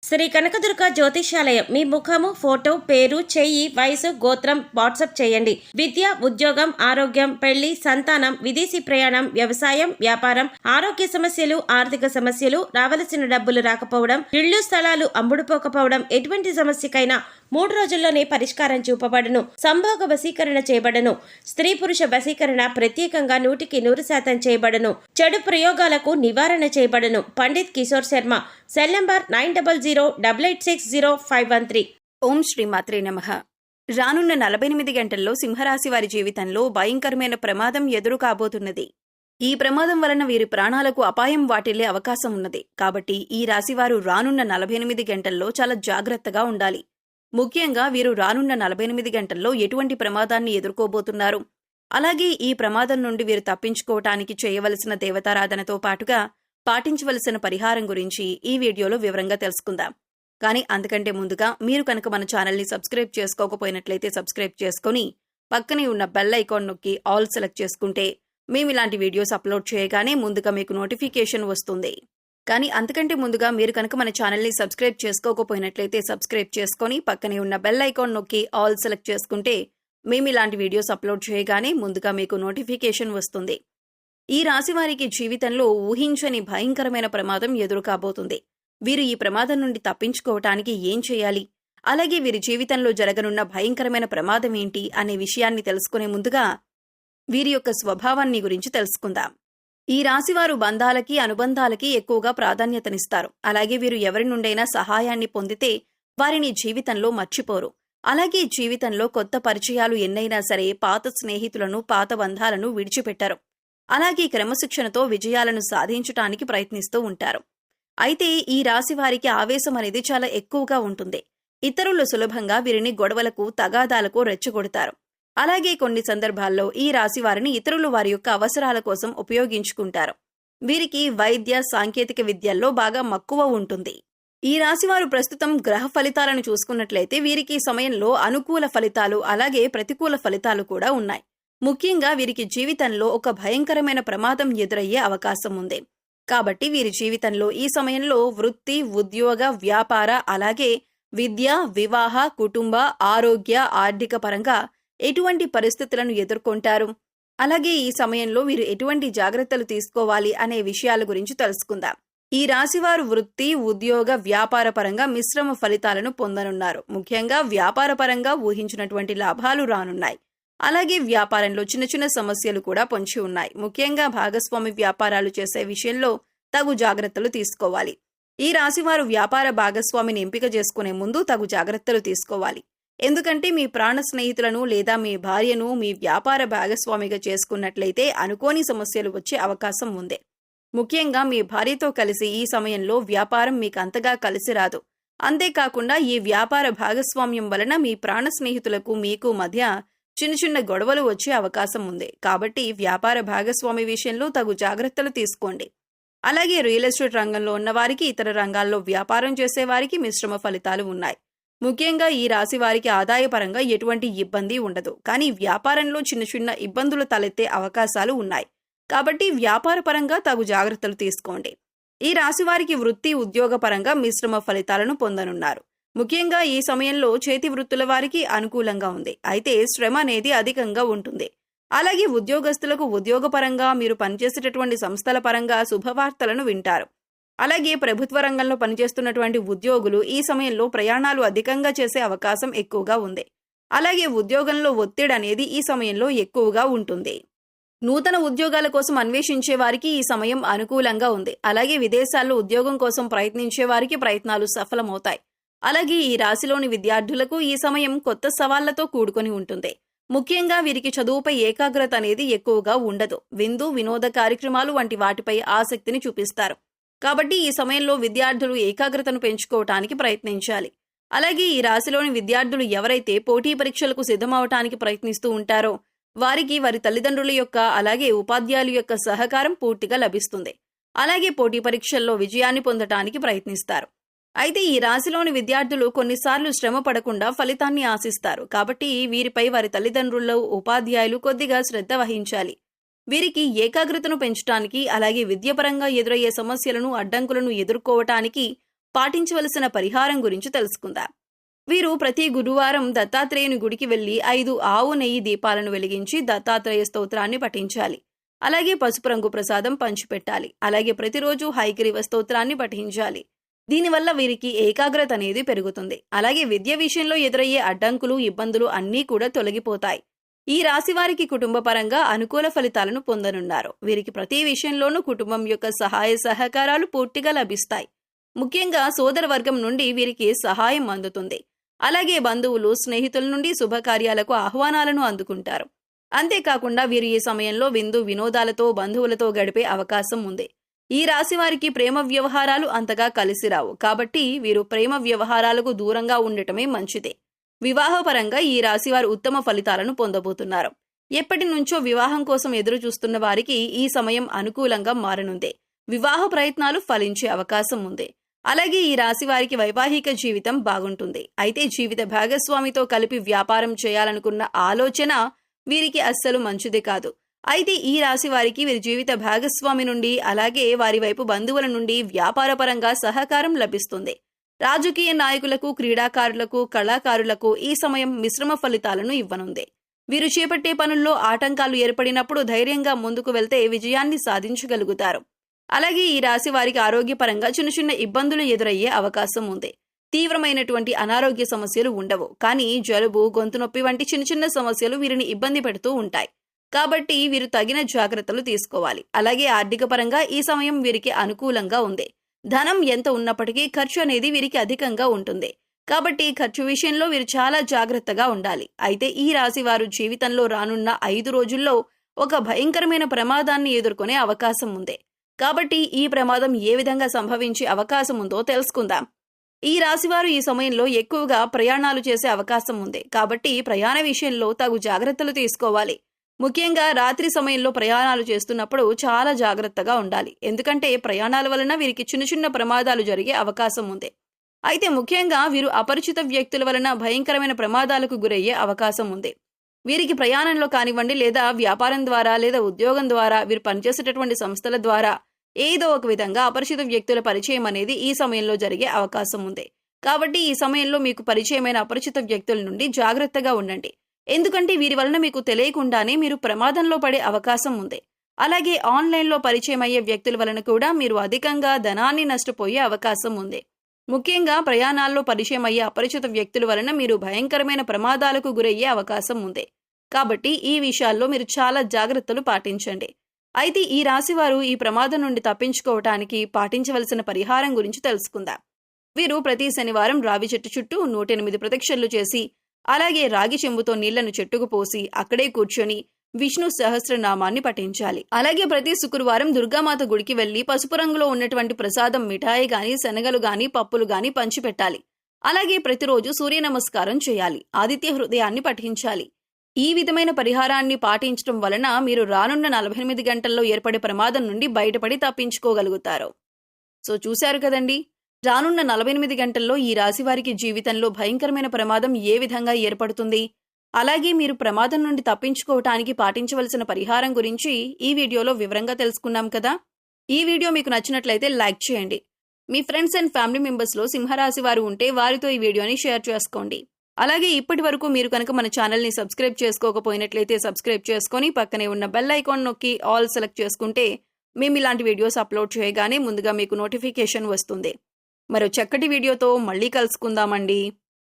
శ్రీ కనకదుర్గ జ్యోతిష్యాలయం మీ ముఖము ఫోటో పేరు చెయ్యి వయసు గోత్రం వాట్సాప్ చేయండి. విద్య ఉద్యోగం ఆరోగ్యం పెళ్లి సంతానం విదేశీ ప్రయాణం వ్యవసాయం వ్యాపారం ఆరోగ్య సమస్యలు ఆర్థిక సమస్యలు రావలసిన డబ్బులు రాకపోవడం ఇళ్ళు స్థలాలు అమ్ముడుపోకపోవడం ఎటువంటి సమస్యకైనా 3 రోజుల్లోనే పరిష్కారం చూపబడును. సంభోగ వశీకరణ చేయబడను. స్త్రీ పురుష వశీకరణ ప్రత్యేకంగా 100% చేయబడను. చెడు ప్రయోగాలకు నివారణ చేయబడను. పండిత్ కిషోర్ శర్మ. Cell number 9008860513. ఓం శ్రీమాత్రే నమః. రానున్న 48 గంటల్లో సింహరాశి వారి జీవితంలో భయంకరమైన ప్రమాదం ఎదురు కాబోతున్నది. ఈ ప్రమాదం వలన వీరి ప్రాణాలకు అపాయం వాటిల్లే అవకాశం ఉన్నది. కాబట్టి ఈ రాశివారు రానున్న 48 గంటల్లో చాలా జాగ్రత్తగా ఉండాలి. ముఖ్యంగా వీరు రానున్న 48 గంటల్లో ఎటువంటి ప్రమాదాన్ని ఎదుర్కోబోతున్నారు, అలాగే ఈ ప్రమాదం నుండి వీరు తప్పించుకోవటానికి చేయవలసిన దేవతారాధనతో పాటుగా పాటించవలసిన పరిహారం గురించి ఈ వీడియోలో వివరంగా తెలుసుకుందాం. కానీ అంతకంటే ముందుగా మీరు కనుక మన ఛానల్ని సబ్స్క్రైబ్ చేసుకోకపోయినట్లయితే సబ్స్క్రైబ్ చేసుకుని పక్కనే ఉన్న బెల్ ఐకాన్ నొక్కి ఆల్ సెలెక్ట్ చేసుకుంటే మేము ఇలాంటి వీడియోస్ అప్లోడ్ చేయగానే ముందుగా మీకు నోటిఫికేషన్ వస్తుంది. కానీ అంతకంటే ముందుగా మీరు కనుక మన ఛానల్ని సబ్స్క్రైబ్ చేసుకోకపోయినట్లయితే సబ్స్క్రైబ్ చేసుకుని పక్కనే ఉన్న బెల్ ఐకాన్ నొక్కి ఆల్ సెలెక్ట్ చేసుకుంటే మేము ఇలాంటి వీడియోస్ అప్లోడ్ చేయగానే ముందుగా మీకు నోటిఫికేషన్ వస్తుంది. ఈ రాశి వారికి జీవితంలో ఊహించని భయంకరమైన ప్రమాదం ఎదురు కాబోతుంది. వీరు ఈ ప్రమాదం నుండి తప్పించుకోవటానికి ఏం చేయాలి, అలాగే వీరి జీవితంలో జరగనున్న భయంకరమైన ప్రమాదం ఏంటి అనే విషయాన్ని తెలుసుకునే ముందుగా వీరి యొక్క స్వభావాన్ని గురించి తెలుసుకుందాం. ఈ రాశివారు బంధాలకి అనుబంధాలకి ఎక్కువగా ప్రాధాన్యతనిస్తారు. అలాగే వీరు ఎవరి నుండైనా సహాయాన్ని పొందితే వారిని జీవితంలో మర్చిపోరు. అలాగే జీవితంలో కొత్త పరిచయాలు ఎన్నైనా సరే పాత స్నేహితులను పాత బంధాలను విడిచిపెట్టరు. అలాగే క్రమశిక్షణతో విజయాలను సాధించటానికి ప్రయత్నిస్తూ ఉంటారు. అయితే ఈ రాశి వారికి ఆవేశం అనేది చాలా ఎక్కువగా ఉంటుంది. ఇతరులు సులభంగా వీరిని గొడవలకు తగాదాలకు రెచ్చగొడతారు. అలాగే కొన్ని సందర్భాల్లో ఈ రాశి వారిని ఇతరులు వారి యొక్క అవసరాల కోసం ఉపయోగించుకుంటారు. వీరికి వైద్య సాంకేతిక విద్యల్లో బాగా మక్కువ ఉంటుంది. ఈ రాశివారు ప్రస్తుతం గ్రహ ఫలితాలను చూసుకున్నట్లయితే వీరికి సమయంలో అనుకూల ఫలితాలు అలాగే ప్రతికూల ఫలితాలు కూడా ఉన్నాయి. ముఖ్యంగా వీరికి జీవితంలో ఒక భయంకరమైన ప్రమాదం ఎదురయ్యే అవకాశం ఉంది. కాబట్టి వీరి జీవితంలో ఈ సమయంలో వృత్తి ఉద్యోగ వ్యాపార అలాగే విద్య వివాహ కుటుంబ ఆరోగ్య ఆర్థిక పరంగా ఎటువంటి పరిస్థితులను ఎదుర్కొంటారు, అలాగే ఈ సమయంలో వీరు ఎటువంటి జాగ్రత్తలు తీసుకోవాలి అనే విషయాల గురించి తెలుసుకుందాం. ఈ రాశివారు వృత్తి ఉద్యోగ వ్యాపార పరంగా మిశ్రమ ఫలితాలను పొందనున్నారు. ముఖ్యంగా వ్యాపార పరంగా ఊహించినటువంటి లాభాలు రానున్నాయి. అలాగే వ్యాపారంలో చిన్న చిన్న సమస్యలు కూడా పొంచి ఉన్నాయి. ముఖ్యంగా భాగస్వామి వ్యాపారాలు చేసే విషయంలో తగు జాగ్రత్తలు తీసుకోవాలి. ఈ రాశివారు వ్యాపార భాగస్వామిని ఎంపిక చేసుకునే ముందు తగు జాగ్రత్తలు తీసుకోవాలి. ఎందుకంటే మీ ప్రాణ స్నేహితులను లేదా మీ భార్యను మీ వ్యాపార భాగస్వామిగా చేసుకున్నట్లయితే అనుకోని సమస్యలు వచ్చే అవకాశం ఉంది. ముఖ్యంగా మీ భార్యతో కలిసి ఈ సమయంలో వ్యాపారం మీకు అంతగా కలిసి రాదు. అంతేకాకుండా ఈ వ్యాపార భాగస్వామ్యం వలన మీ ప్రాణ స్నేహితులకు మీకు మధ్య చిన్న చిన్న గొడవలు వచ్చే అవకాశం ఉంది. కాబట్టి వ్యాపార భాగస్వామి విషయంలో తగు జాగ్రత్తలు తీసుకోండి. అలాగే రియల్ ఎస్టేట్ రంగంలో ఉన్నవారికి ఇతర రంగాల్లో వ్యాపారం చేసేవారికి మిశ్రమ ఫలితాలు ఉన్నాయి. ముఖ్యంగా ఈ రాశి వారికి ఆదాయపరంగా ఎటువంటి ఇబ్బంది ఉండదు. కానీ వ్యాపారంలో చిన్న చిన్న ఇబ్బందులు తలెత్తే అవకాశాలు ఉన్నాయి. కాబట్టి వ్యాపార పరంగా తగు జాగ్రత్తలు తీసుకోండి. ఈ రాశి వారికి వృత్తి ఉద్యోగ పరంగా మిశ్రమ ఫలితాలను పొందనున్నారు. ముఖ్యంగా ఈ సమయంలో చేతి వృత్తుల వారికి అనుకూలంగా ఉంది. అయితే శ్రమ అనేది అధికంగా ఉంటుంది. అలాగే ఉద్యోగస్తులకు ఉద్యోగపరంగా మీరు పనిచేసేటటువంటి సంస్థల పరంగా శుభవార్తలను వింటారు. అలాగే ప్రభుత్వ రంగంలో పనిచేస్తున్నటువంటి ఉద్యోగులు ఈ సమయంలో ప్రయాణాలు అధికంగా చేసే అవకాశం ఎక్కువగా ఉంది. అలాగే ఉద్యోగంలో ఒత్తిడి అనేది ఈ సమయంలో ఎక్కువగా ఉంటుంది. నూతన ఉద్యోగాల కోసం అన్వేషించే వారికి ఈ సమయం అనుకూలంగా ఉంది. అలాగే విదేశాల్లో ఉద్యోగం కోసం ప్రయత్నించే వారికి ప్రయత్నాలు సఫలమవుతాయి. అలాగే ఈ రాశిలోని విద్యార్థులకు ఈ సమయం కొత్త సవాళ్లతో కూడుకొని ఉంటుంది. ముఖ్యంగా వీరికి చదువుపై ఏకాగ్రత అనేది ఎక్కువగా ఉండదు. విందు వినోద కార్యక్రమాలు వంటి వాటిపై ఆసక్తిని చూపిస్తారు. కాబట్టి ఈ సమయంలో విద్యార్థులు ఏకాగ్రతను పెంచుకోవటానికి ప్రయత్నించాలి. అలాగే ఈ రాశిలోని విద్యార్థులు ఎవరైతే పోటీ పరీక్షలకు సిద్ధమవటానికి ప్రయత్నిస్తూ ఉంటారో వారికి వారి తల్లిదండ్రుల యొక్క అలాగే ఉపాధ్యాయుల యొక్క సహకారం పూర్తిగా లభిస్తుంది. అలాగే పోటీ పరీక్షల్లో విజయాన్ని పొందటానికి ప్రయత్నిస్తారు. అయితే ఈ రాశిలోని విద్యార్థులు కొన్నిసార్లు శ్రమ పడకుండా ఫలితాన్ని ఆశిస్తారు. కాబట్టి వీరిపై వారి తల్లిదండ్రులు ఉపాధ్యాయులు కొద్దిగా శ్రద్ధ వహించాలి. వీరికి ఏకాగ్రతను పెంచడానికి అలాగే విద్యపరంగా ఎదురయ్యే సమస్యలను అడ్డంకులను ఎదుర్కోవటానికి పాటించవలసిన పరిహారం గురించి తెలుసుకుందాం. వీరు ప్రతి గురువారం దత్తాత్రేయుని గుడికి వెళ్లి 5 ఆవు నెయ్యి దీపాలను వెలిగించి దత్తాత్రేయ స్తోత్రాన్ని పఠించాలి. అలాగే పసుపు రంగు ప్రసాదం పంచిపెట్టాలి. అలాగే ప్రతిరోజు హయగ్రీవ స్తోత్రాన్ని పఠించాలి. దీనివల్ల వీరికి ఏకాగ్రత అనేది పెరుగుతుంది. అలాగే విద్య విషయంలో ఎదురయ్యే అడ్డంకులు, ఇబ్బందులు అన్నీ కూడా తొలగిపోతాయి. ఈ రాశి వారికి కుటుంబపరంగా అనుకూల ఫలితాలను పొందనున్నారు. వీరికి ప్రతి విషయంలోనూ కుటుంబం యొక్క సహాయ సహకారాలు పూర్తిగా లభిస్తాయి. ముఖ్యంగా సోదర వర్గం నుండి వీరికి సహాయం అందుతుంది. అలాగే బంధువులు, స్నేహితుల నుండి శుభకార్యాలకు ఆహ్వానాలను అందుకుంటారు. అంతేకాకుండా వీరు ఈ సమయంలో విందు వినోదాలతో బంధువులతో గడిపే అవకాశం ఉంది. ఈ రాశి వారికి ప్రేమ వ్యవహారాలు అంతగా కలిసి రావు. కాబట్టి వీరు ప్రేమ వ్యవహారాలకు దూరంగా ఉండటమే మంచిది. వివాహపరంగా ఈ రాశి వారు ఉత్తమ ఫలితాలను పొందబోతున్నారు. ఎప్పటి నుంచో వివాహం కోసం ఎదురు చూస్తున్న వారికి ఈ సమయం అనుకూలంగా మారనుంది. వివాహ ప్రయత్నాలు ఫలించే అవకాశం ఉంది. అలాగే ఈ రాశి వారికి వైవాహిక జీవితం బాగుంటుంది. అయితే జీవిత భాగస్వామితో కలిపి వ్యాపారం చేయాలనుకున్న ఆలోచన వీరికి అస్సలు మంచిది కాదు. అయితే ఈ రాశి వారికి వీరి జీవిత భాగస్వామి నుండి, అలాగే వారి వైపు బంధువుల నుండి వ్యాపారపరంగా సహకారం లభిస్తుంది. రాజకీయ నాయకులకు, క్రీడాకారులకు, కళాకారులకు ఈ సమయం మిశ్రమ ఫలితాలను ఇవ్వనుంది. వీరు చేపట్టే పనుల్లో ఆటంకాలు ఏర్పడినప్పుడు ధైర్యంగా ముందుకు వెళ్తే విజయాన్ని సాధించగలుగుతారు. అలాగే ఈ రాశి వారికి ఆరోగ్యపరంగా చిన్న చిన్న ఇబ్బందులు ఎదురయ్యే అవకాశం ఉంది. తీవ్రమైనటువంటి అనారోగ్య సమస్యలు ఉండవు, కానీ జలుబు, గొంతు నొప్పి వంటి చిన్న చిన్న సమస్యలు వీరిని ఇబ్బంది పెడుతూ ఉంటాయి. కాబట్టి వీరు తగిన జాగ్రత్తలు తీసుకోవాలి. అలాగే ఆర్థిక పరంగా ఈ సమయం వీరికి అనుకూలంగా ఉంది. ధనం ఎంత ఉన్నప్పటికీ ఖర్చు అనేది వీరికి అధికంగా ఉంటుంది. కాబట్టి ఖర్చు విషయంలో వీరు చాలా జాగ్రత్తగా ఉండాలి. అయితే ఈ రాశి వారు జీవితంలో రానున్న 5 రోజుల్లో ఒక భయంకరమైన ప్రమాదాన్ని ఎదుర్కొనే అవకాశం ఉంది. కాబట్టి ఈ ప్రమాదం ఏ విధంగా సంభవించే అవకాశం ఉందో తెలుసుకుందాం. ఈ రాశివారు ఈ సమయంలో ఎక్కువగా ప్రయాణాలు చేసే అవకాశం ఉంది. కాబట్టి ప్రయాణ విషయంలో తగు జాగ్రత్తలు తీసుకోవాలి. ముఖ్యంగా రాత్రి సమయంలో ప్రయాణాలు చేస్తున్నప్పుడు చాలా జాగ్రత్తగా ఉండాలి. ఎందుకంటే ప్రయాణాల వలన వీరికి చిన్న చిన్న ప్రమాదాలు జరిగే అవకాశం ఉంది. అయితే ముఖ్యంగా వీరు అపరిచిత వ్యక్తుల వలన భయంకరమైన ప్రమాదాలకు గురయ్యే అవకాశం ఉంది. వీరికి ప్రయాణంలో కానివ్వండి, లేదా వ్యాపారం ద్వారా, లేదా ఉద్యోగం ద్వారా, వీరు పనిచేసేటటువంటి సంస్థల ద్వారా ఏదో ఒక విధంగా అపరిచిత వ్యక్తుల పరిచయం అనేది ఈ సమయంలో జరిగే అవకాశం ఉంది. కాబట్టి ఈ సమయంలో మీకు పరిచయమైన అపరిచిత వ్యక్తుల నుండి జాగ్రత్తగా ఉండండి. ఎందుకంటే వీరి వలన మీకు తెలియకుండానే మీరు ప్రమాదంలో పడే అవకాశం ఉంది. అలాగే ఆన్లైన్లో పరిచయం అయ్యే వ్యక్తుల వలన కూడా మీరు అధికంగా ధనాన్ని నష్టపోయే అవకాశం ఉంది. ముఖ్యంగా ప్రయాణాల్లో పరిచయం అయ్యే అపరిచిత వ్యక్తుల వలన మీరు భయంకరమైన ప్రమాదాలకు గురయ్యే అవకాశం ఉంది. కాబట్టి ఈ విషయాల్లో మీరు చాలా జాగ్రత్తలు పాటించండి. అయితే ఈ రాశివారు ఈ ప్రమాదం నుండి తప్పించుకోవటానికి పాటించవలసిన పరిహారం గురించి తెలుసుకుందాం. వీరు ప్రతి శనివారం రావి చెట్టు చుట్టూ 108 ప్రదక్షిణలు చేసి, అలాగే రాగి చెంబుతో నీళ్లను చెట్టుకు పోసి అక్కడే కూర్చొని విష్ణు సహస్రనామాన్ని పఠించాలి. అలాగే ప్రతి శుక్రవారం దుర్గామాత గుడికి వెళ్లి పసుపు రంగులో ఉన్నటువంటి ప్రసాదం, మిఠాయి గాని, శనగలు గాని, పప్పులు గాని పంచిపెట్టాలి. అలాగే ప్రతిరోజు సూర్య నమస్కారం చేయాలి. ఆదిత్య హృదయాన్ని పఠించాలి. ఈ విధమైన పరిహారాన్ని పాటించడం వలన మీరు రానున్న 48 గంటల్లో ఏర్పడే ప్రమాదం నుండి బయటపడి తప్పించుకోగలుగుతారు. సో చూశారు కదండి, రానున్న 48 గంటల్లో ఈ రాశి వారికి జీవితంలో భయంకరమైన ప్రమాదం ఏ విధంగా ఏర్పడుతుంది, అలాగే మీరు ప్రమాదం నుండి తప్పించుకోవటానికి పాటించవలసిన పరిహారం గురించి ఈ వీడియోలో వివరంగా తెలుసుకున్నాం కదా. ఈ వీడియో మీకు నచ్చినట్లయితే లైక్ చేయండి. మీ ఫ్రెండ్స్ అండ్ ఫ్యామిలీ మెంబర్స్లో సింహరాశి వారు ఉంటే వారితో ఈ వీడియోని షేర్ చేసుకోండి. అలాగే ఇప్పటి వరకు మీరు కనుక మన ఛానల్ని సబ్స్క్రైబ్ చేసుకోకపోయినట్లయితే సబ్స్క్రైబ్ చేసుకొని పక్కనే ఉన్న బెల్ ఐకాన్ నొక్కి ఆల్ సెలెక్ట్ చేసుకుంటే మేము ఇలాంటి వీడియోస్ అప్లోడ్ చేయగానే ముందుగా మీకు నోటిఫికేషన్ వస్తుంది. మరో చక్కటి వీడియోతో మళ్ళీ కలుసుకుందామండి.